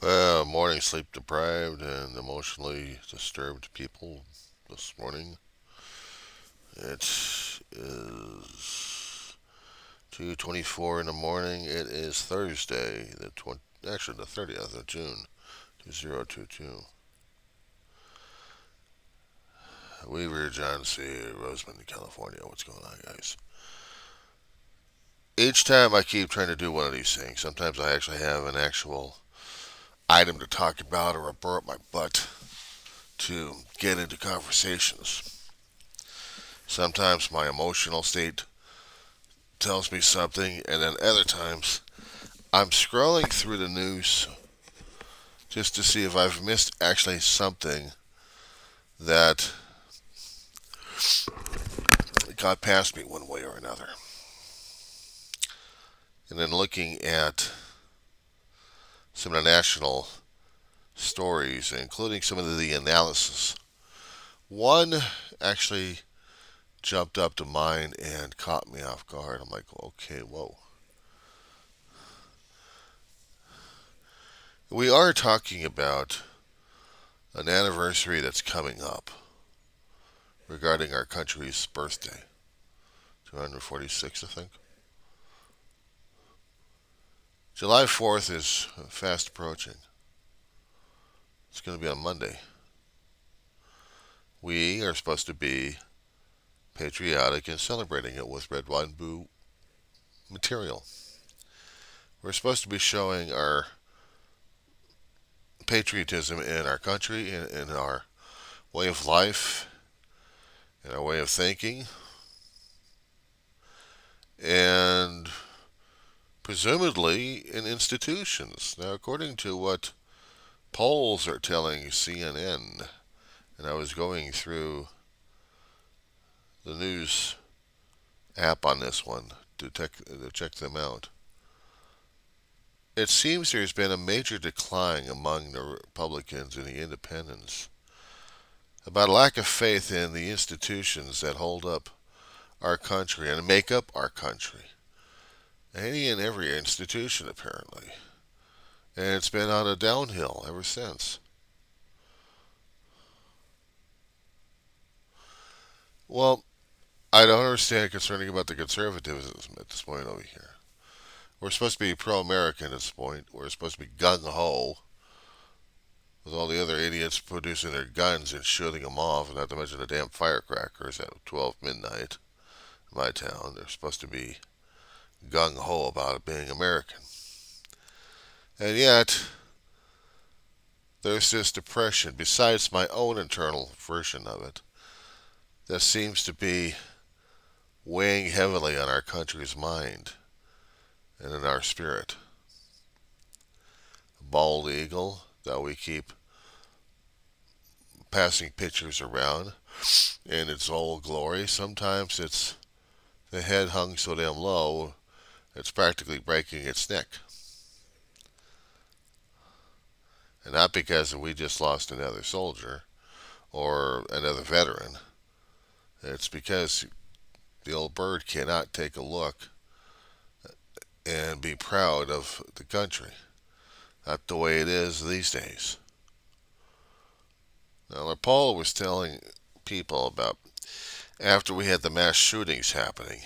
Well, morning sleep deprived and emotionally disturbed people this morning. It is 2:24 in the morning. It is Thursday, the 30th of June, 2022. Weaver, John C., Roseman, California. What's going on, guys? Each time I keep trying to do one of these things, sometimes I actually have an actual item to talk about or a burr up my butt to get into conversations. Sometimes my emotional state tells me something, and then other times I'm scrolling through the news just to see if I've missed actually something that got past me one way or another. And then looking at some of the national stories, including some of the analysis, one actually jumped up to mind and caught me off guard. I'm like, okay, whoa. We are talking about an anniversary that's coming up regarding our country's birthday. 246, I think. July 4th is fast approaching. It's going to be on Monday. We are supposed to be patriotic and celebrating it with red, white, and blue material. We're supposed to be showing our patriotism in our country, in our way of life, in our way of thinking, and presumably in institutions. Now, according to what polls are telling CNN, and I was going through the news app on this one to check them out. It seems there's been a major decline among the Republicans and the Independents about a lack of faith in the institutions that hold up our country and make up our country. Any and every institution, apparently. And it's been on a downhill ever since. Well, I don't understand concerning about the conservatism at this point over here. We're supposed to be pro-American at this point. We're supposed to be gung-ho with all the other idiots producing their guns and shooting them off, not to mention the damn firecrackers at 12 midnight in my town. They're supposed to be gung-ho about it being American. And yet, there's this depression, besides my own internal version of it, that seems to be weighing heavily on our country's mind and in our spirit. Bald eagle that we keep passing pictures around in its old glory. Sometimes it's the head hung so damn low it's practically breaking its neck. And not because we just lost another soldier or another veteran. It's because the old bird cannot take a look and be proud of the country. Not the way it is these days. Now, Paul was telling people about after we had the mass shootings happening,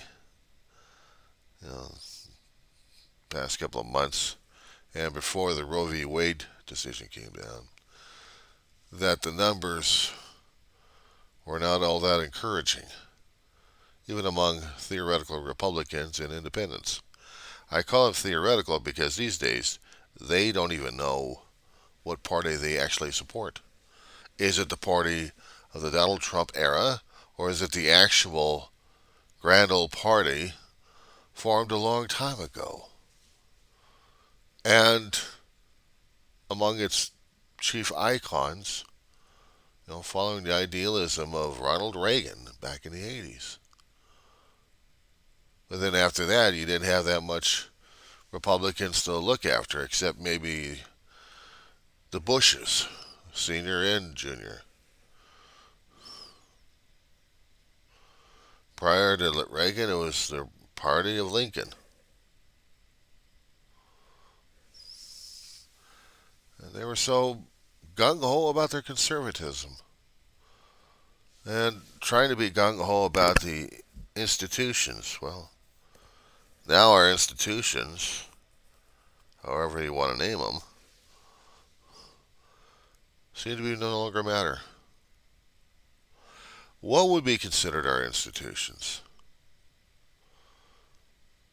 you know, past couple of months, and before the Roe v. Wade decision came down, that the numbers were not all that encouraging, even among theoretical Republicans and independents. I call it theoretical because these days they don't even know what party they actually support. Is it the party of the Donald Trump era, or is it the actual grand old party formed a long time ago? And among its chief icons, following the idealism of Ronald Reagan back in the 80s. But then after that, you didn't have that much Republicans to look after, except maybe the Bushes, senior and junior. Prior to Reagan, it was the party of Lincoln. They were so gung ho about their conservatism and trying to be gung ho about the institutions. Well, now our institutions, however you want to name them, seem to be no longer matter. What would be considered our institutions?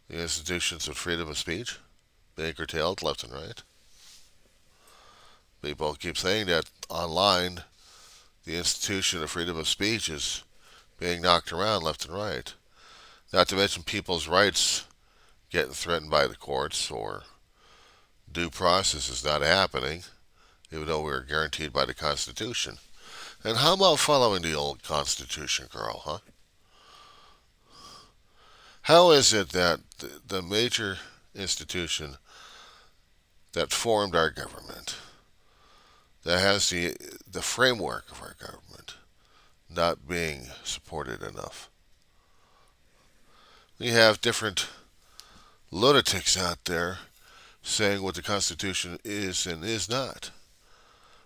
The institutions of freedom of speech being curtailed left and right. People keep saying that online, the institution of freedom of speech is being knocked around left and right. Not to mention people's rights getting threatened by the courts, or due process is not happening, even though we're guaranteed by the Constitution. And how about following the old Constitution, Carl, huh? How is it that the major institution that formed our government, that has the framework of our government, not being supported enough? We have different lunatics out there saying what the Constitution is and is not,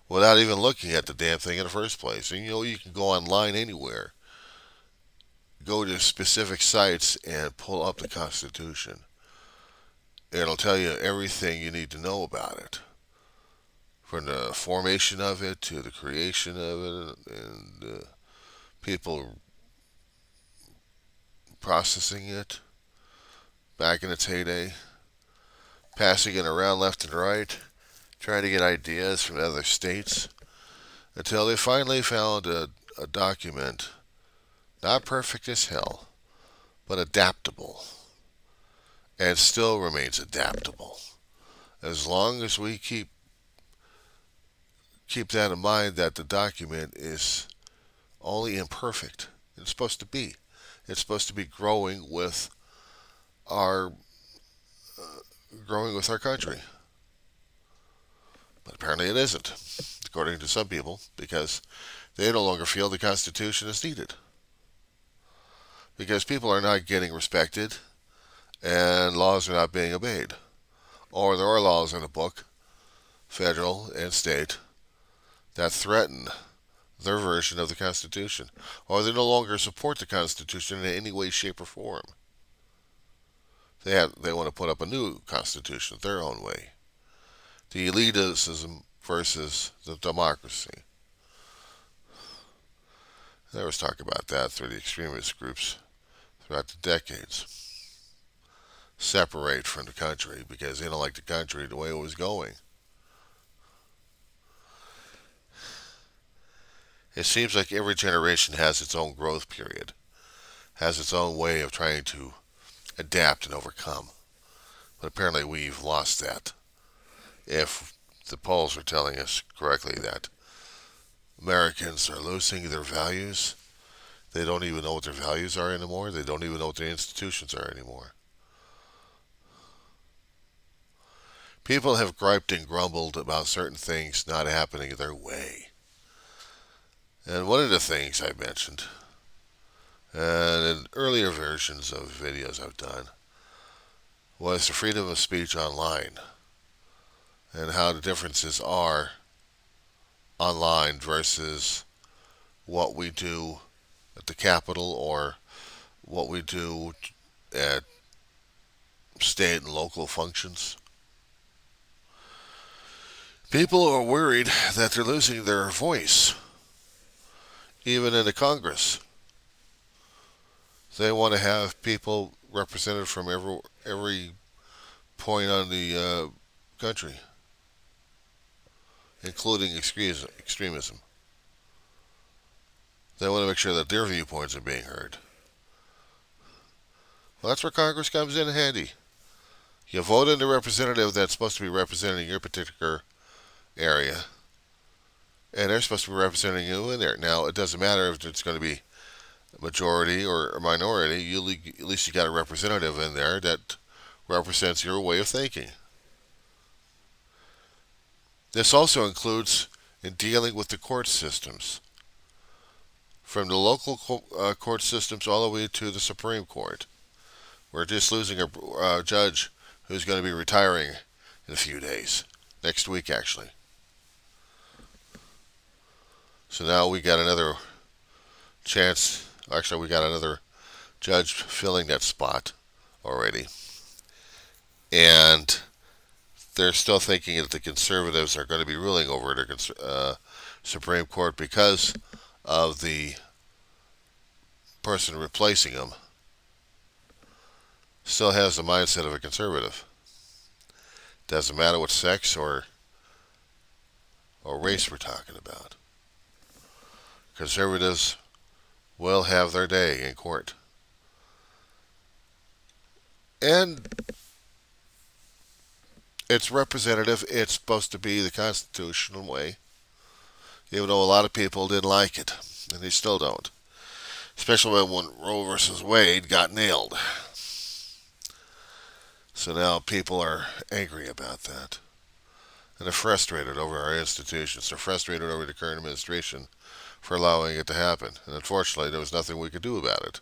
without even looking at the damn thing in the first place. And you can go online anywhere, go to specific sites and pull up the Constitution. It'll tell you everything you need to know about it, from the formation of it to the creation of it, and people processing it back in its heyday, passing it around left and right, trying to get ideas from other states, until they finally found a document, not perfect as hell, but adaptable, and still remains adaptable. As long as we keep that in mind, that the document is only imperfect. It's supposed to be. It's supposed to be our growing with our country. But apparently it isn't, according to some people, because they no longer feel the Constitution is needed. Because people are not getting respected and laws are not being obeyed. Or there are laws in the book, federal and state, that threaten their version of the Constitution. Or they no longer support the Constitution in any way, shape, or form. They want to put up a new Constitution their own way. The elitism versus the democracy. There was talk about that through the extremist groups throughout the decades. Separate from the country because they don't like the country the way it was going. It seems like every generation has its own growth period, has its own way of trying to adapt and overcome. But apparently we've lost that. If the polls are telling us correctly that Americans are losing their values, they don't even know what their values are anymore. They don't even know what their institutions are anymore. People have griped and grumbled about certain things not happening their way. And one of the things I mentioned, and in earlier versions of videos I've done, was the freedom of speech online, and how the differences are online versus what we do at the Capitol or what we do at state and local functions. People are worried that they're losing their voice, even in the Congress. They want to have people represented from every point on the country, including extremism. They want to make sure that their viewpoints are being heard. Well, that's where Congress comes in handy. You vote in the representative that's supposed to be representing your particular area, and they're supposed to be representing you in there. Now, it doesn't matter if it's going to be majority or a minority. At least you got a representative in there that represents your way of thinking. This also includes in dealing with the court systems, from the local court systems all the way to the Supreme Court. We're just losing a judge who's going to be retiring in a few days, next week actually. So now we got another chance. Actually, we got another judge filling that spot already. And they're still thinking that the conservatives are going to be ruling over the Supreme Court because of the person replacing him still has the mindset of a conservative. Doesn't matter what sex or race we're talking about. Conservatives will have their day in court. And it's representative. It's supposed to be the constitutional way. Even though a lot of people didn't like it. And they still don't. Especially when Roe versus Wade got nailed. So now people are angry about that. And they're frustrated over our institutions. They're frustrated over the current administration for allowing it to happen. And unfortunately, there was nothing we could do about it.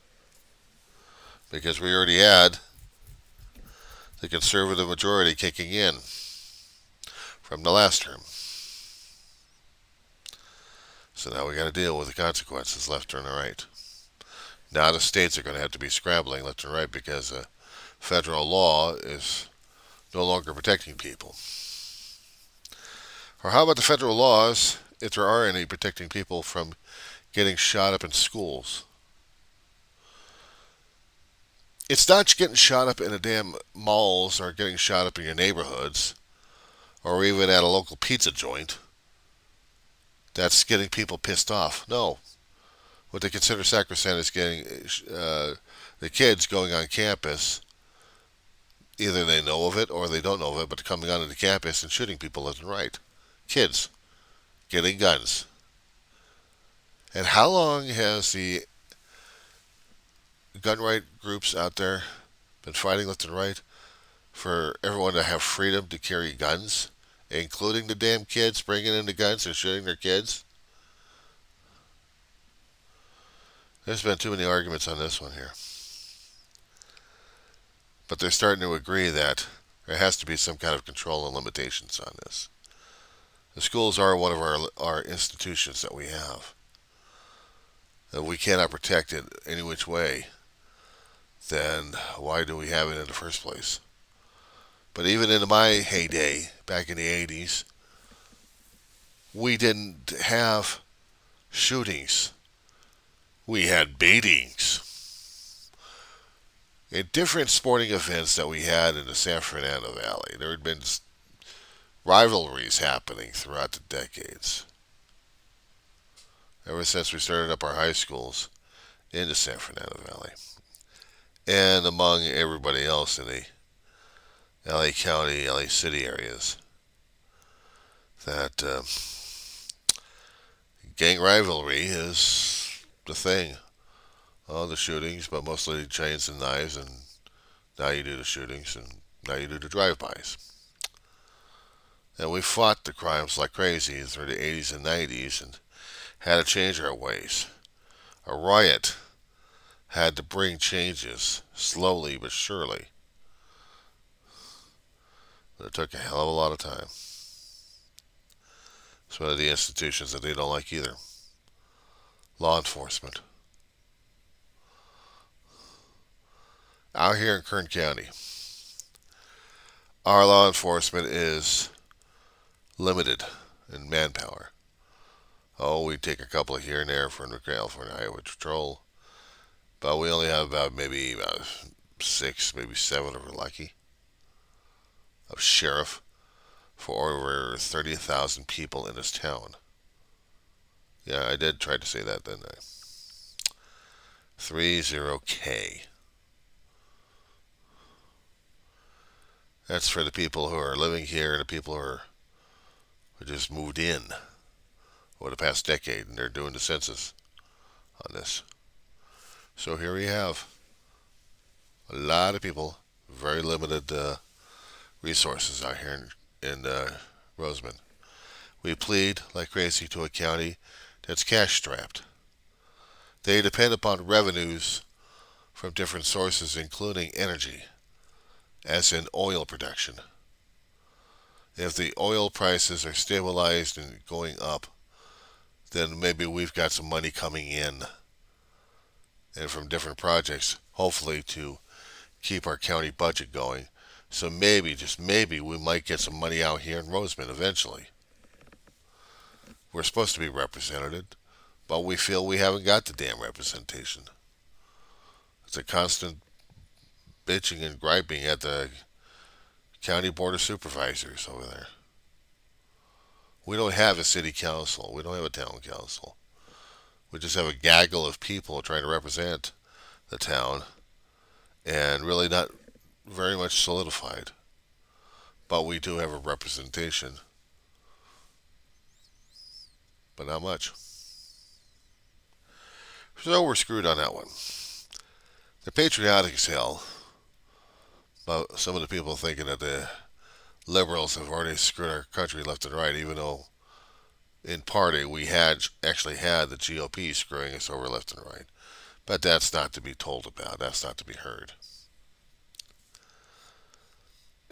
Because we already had the conservative majority kicking in from the last term. So now we got to deal with the consequences left and right. Now the states are going to have to be scrambling left and right because federal law is no longer protecting people. Or how about the federal laws, if there are any, protecting people from getting shot up in schools? It's not getting shot up in the damn malls or getting shot up in your neighborhoods or even at a local pizza joint that's getting people pissed off. No. What they consider sacrosanct is getting the kids going on campus. Either they know of it or they don't know of it, but coming onto the campus and shooting people left and right. Kids getting guns. And how long has the gun right groups out there been fighting left and right for everyone to have freedom to carry guns, including the damn kids bringing in the guns and shooting their kids? There's been too many arguments on this one here. But they're starting to agree that there has to be some kind of control and limitations on this. The schools are one of our institutions that we have. If we cannot protect it any which way, then why do we have it in the first place? But even in my heyday, back in the 80s, we didn't have shootings. We had beatings. In different sporting events that we had in the San Fernando Valley, there had been rivalries happening throughout the decades. Ever since we started up our high schools in the San Fernando Valley. And among everybody else in the LA County, LA City areas. That gang rivalry is the thing. All the shootings, but mostly chains and knives, and now you do the shootings, and now you do the drive-bys. And we fought the crimes like crazy through the 80s and 90s and had to change our ways. A riot had to bring changes, slowly but surely. But it took a hell of a lot of time. It's one of the institutions that they don't like either. Law enforcement. Out here in Kern County, our law enforcement is limited in manpower. Oh, we take a couple here and there from the California Highway Patrol, but we only have about 6, maybe 7 if we're lucky, of sheriff for over 30,000 people in this town. Yeah, I did try to say that, didn't I? 30K. That's for the people who are living here and the people who just moved in over the past decade, and they're doing the census on this. So here we have a lot of people, very limited resources out here in Roseman. We plead like crazy to a county that's cash strapped. They depend upon revenues from different sources, including energy, as in oil production. If the oil prices are stabilized and going up, then maybe we've got some money coming in and from different projects, hopefully to keep our county budget going. So maybe, just maybe, we might get some money out here in Roseman eventually. We're supposed to be represented, but we feel we haven't got the damn representation. It's a constant bitching and griping at the county board of supervisors over there. We don't have a city council. We don't have a town council. We just have a gaggle of people trying to represent the town and really not very much solidified. But we do have a representation, but not much. So we're screwed on that one. The patriotic sale, about some of the people thinking that the liberals have already screwed our country left and right, even though in party we had actually had the GOP screwing us over left and right. But that's not to be told about. That's not to be heard.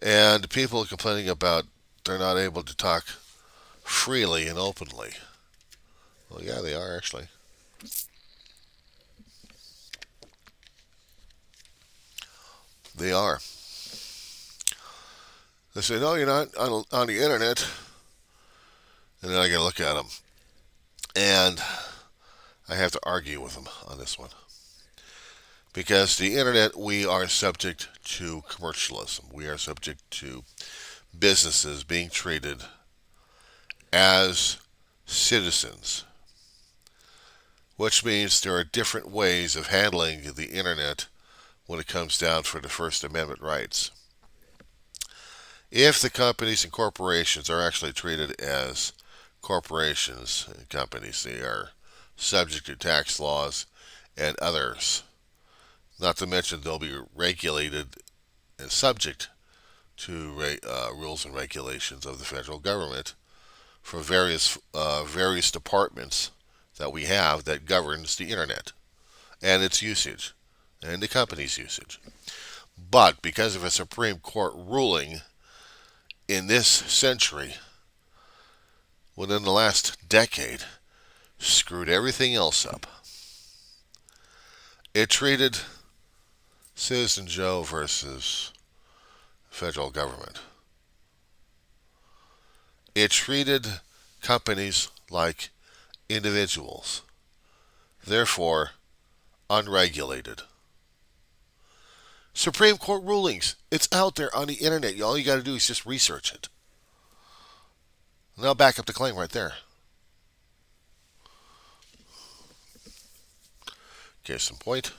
And people complaining about they're not able to talk freely and openly. Well, yeah, they are actually. They are. They say, no, you're not on the internet. And then I got to look at them. And I have to argue with them on this one. Because the internet, we are subject to commercialism. We are subject to businesses being treated as citizens, which means there are different ways of handling the internet when it comes down for the First Amendment rights. If the companies and corporations are actually treated as corporations and companies, they are subject to tax laws and others. Not to mention they'll be regulated and subject to rules and regulations of the federal government for various departments that we have that governs the internet and its usage and the company's usage. But because of a Supreme Court ruling in this century, within the last decade, screwed everything else up. It treated Citizen Joe versus federal government. It treated companies like individuals, therefore unregulated. Supreme Court rulings, it's out there on the internet. All you got to do is just research it. And I'll back up the claim right there. Case in point.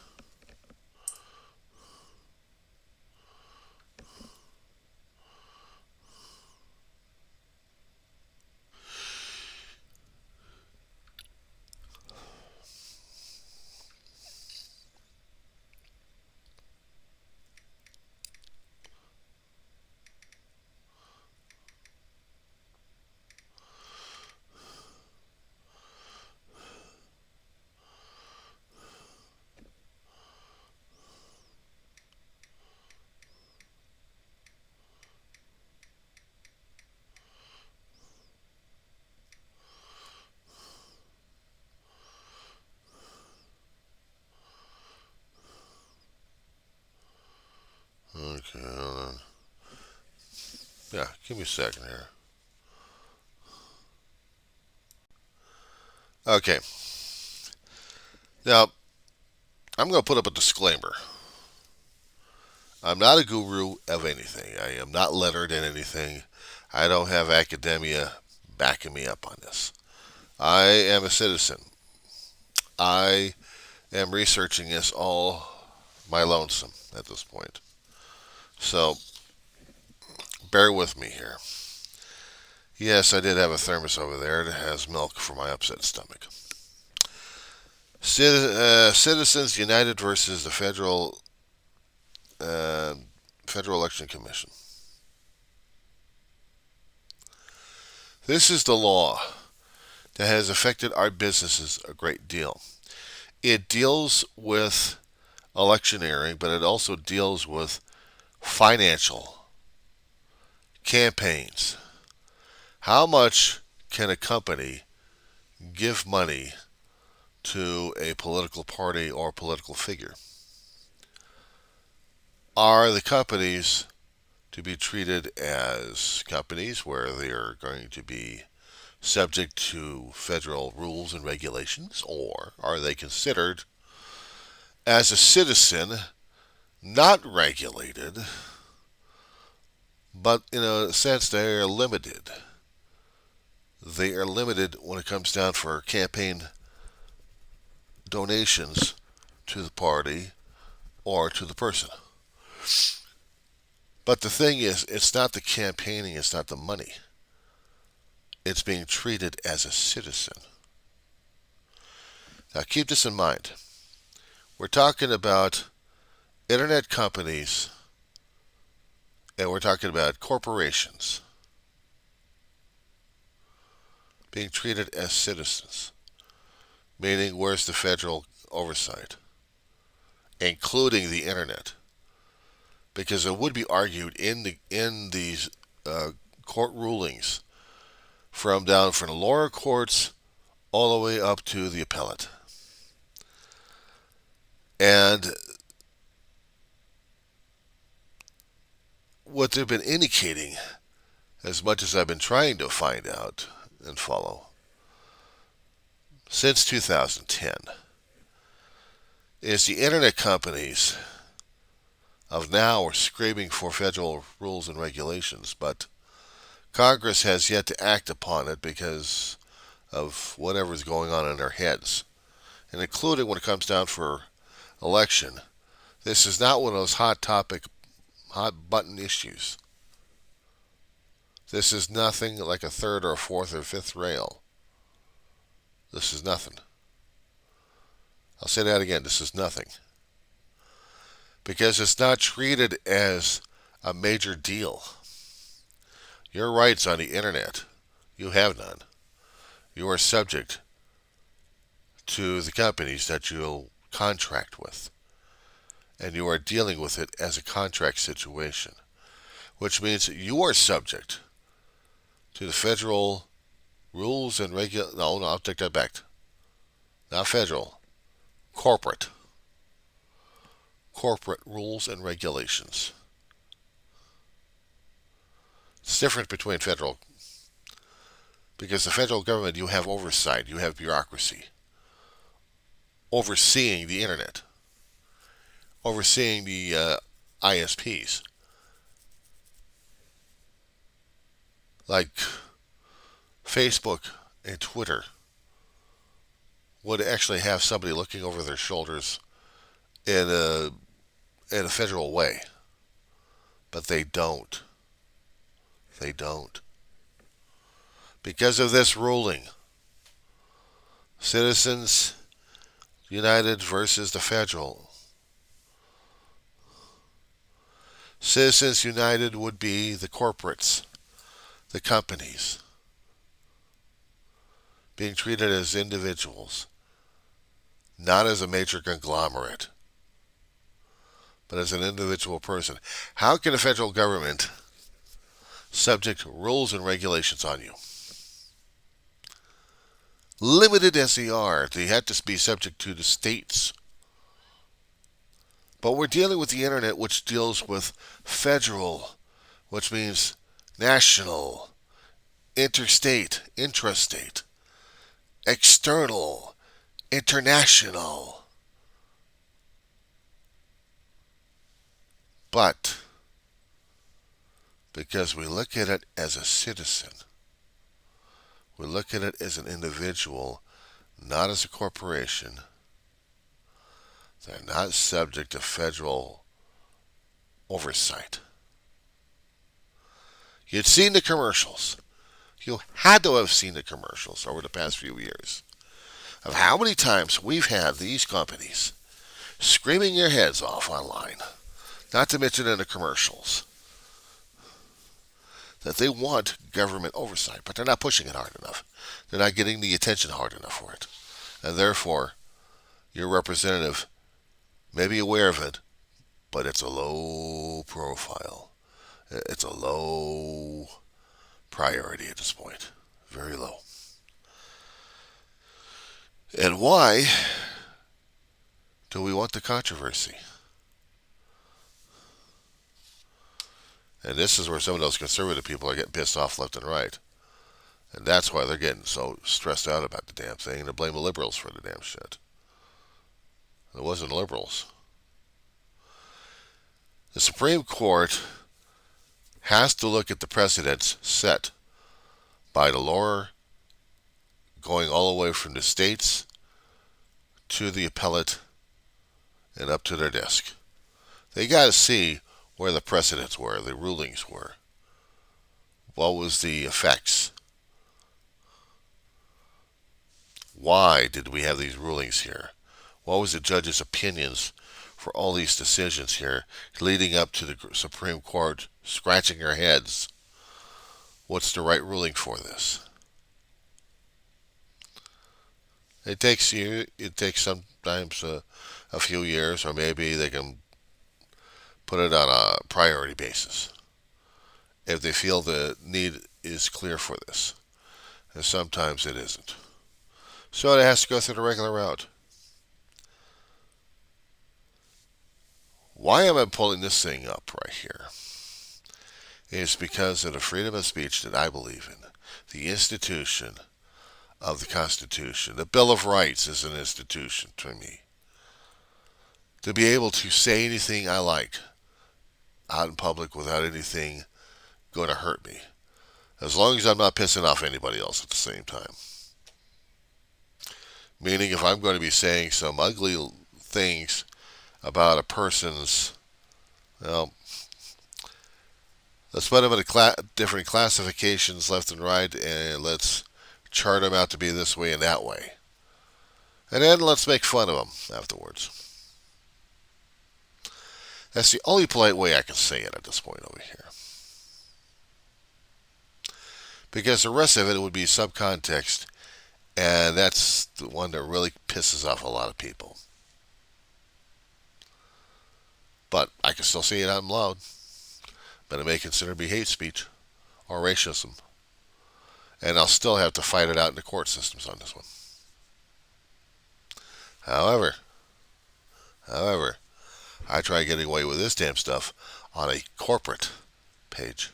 Okay, hold on. Yeah, give me a second here. Okay. Now, I'm going to put up a disclaimer. I'm not a guru of anything. I am not lettered in anything. I don't have academia backing me up on this. I am a citizen. I am researching this all my lonesome at this point. So, bear with me here. Yes, I did have a thermos over there that has milk for my upset stomach. Citizens United versus the Federal Election Commission. This is the law that has affected our businesses a great deal. It deals with electioneering, but it also deals with financial campaigns. How much can a company give money to a political party or political figure? Are the companies to be treated as companies where they are going to be subject to federal rules and regulations, or are they considered as a citizen, not regulated, but in a sense they are limited? They are limited when it comes down for campaign donations to the party or to the person. But the thing is, it's not the campaigning, it's not the money. It's being treated as a citizen. Now keep this in mind. We're talking about internet companies and we're talking about corporations being treated as citizens. Meaning, where's the federal oversight? Including the internet. Because it would be argued in these court rulings from the lower courts all the way up to the appellate. And what they've been indicating, as much as I've been trying to find out and follow, since 2010, is the internet companies of now are screaming for federal rules and regulations, but Congress has yet to act upon it because of whatever's going on in their heads. And including when it comes down for election, this is not one of those hot button issues. This is nothing like a third or a fourth or fifth rail. This is nothing. I'll say that again. This is nothing. Because it's not treated as a major deal. Your rights on the internet, you have none. You are subject to the companies that you'll contract with. And you are dealing with it as a contract situation. Which means you are subject to the federal rules and no, I'll take that back. Not federal. Corporate rules and regulations. It's different between federal, because the federal government, you have oversight, you have bureaucracy, overseeing the internet, overseeing the ISPs, like Facebook and Twitter would actually have somebody looking over their shoulders in a federal way. But they don't. They don't. Because of this ruling, Citizens United versus the federal. Citizens United would be the corporates, the companies, being treated as individuals, not as a major conglomerate, but as an individual person. How can the federal government subject rules and regulations on you? Limited as they are, they have to be subject to the states. But we're dealing with the internet, which deals with federal, which means national, interstate, intrastate, external, international. But because we look at it as a citizen, we look at it as an individual, not as a corporation, they're not subject to federal oversight. You'd seen the commercials. You had to have seen the commercials over the past few years of how many times we've had these companies screaming their heads off online, not to mention in the commercials, that they want government oversight, but they're not pushing it hard enough. They're not getting the attention hard enough for it. And therefore, your representative may be aware of it, but it's a low profile. It's a low priority at this point. Very low. And why do we want the controversy? And this is where some of those conservative people are getting pissed off left and right. And that's why they're getting so stressed out about the damn thing. And they blame the liberals for the damn shit. It wasn't liberals. The Supreme Court has to look at the precedents set by the lower, going all the way from the states to the appellate and up to their desk. They got to see where the precedents were, the rulings were. What was the effects? Why did we have these rulings here? What was the judge's opinions for all these decisions here leading up to the Supreme Court scratching their heads? What's the right ruling for this? It takes sometimes a few years, or maybe they can put it on a priority basis if they feel the need is clear for this. And sometimes it isn't. So it has to go through the regular route. Why am I pulling this thing up right here? It's because of the freedom of speech that I believe in. The institution of the Constitution. The Bill of Rights is an institution to me. To be able to say anything I like out in public without anything going to hurt me. As long as I'm not pissing off anybody else at the same time. Meaning if I'm going to be saying some ugly things about a person's, well, let's put them in different classifications left and right, and let's chart them out to be this way and that way. And then let's make fun of them afterwards. That's the only polite way I can say it at this point over here. Because the rest of it would be subcontext, and that's the one that really pisses off a lot of people. But I can still say it out loud. But it may consider be hate speech or racism. And I'll still have to fight it out in the court systems on this one. However, I try getting away with this damn stuff on a corporate page.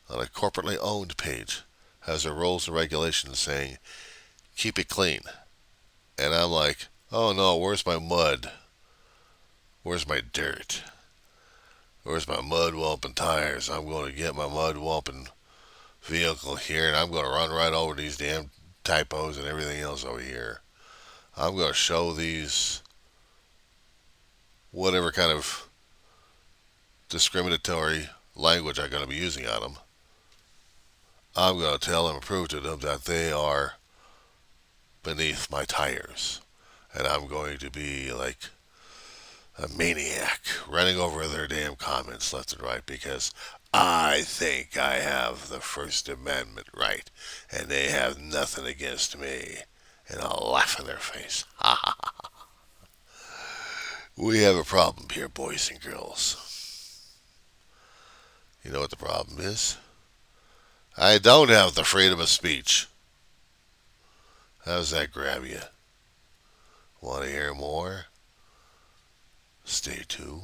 On a corporately owned page. Has their rules and regulations saying, keep it clean. And I'm like, oh no, where's my mud? Where's my dirt? Where's my mud whumping tires? I'm going to get my mud whumping vehicle here, and I'm going to run right over these damn typos and everything else over here. I'm going to show these whatever kind of discriminatory language I'm going to be using on them. I'm going to tell them and prove to them that they are beneath my tires. And I'm going to be like a maniac running over their damn comments left and right because I think I have the First Amendment right and they have nothing against me. And I'll laugh in their face. Ha ha ha. We have a problem here, boys and girls. You know what the problem is? I don't have the freedom of speech. How does that grab you? Want to hear more? Stay tuned.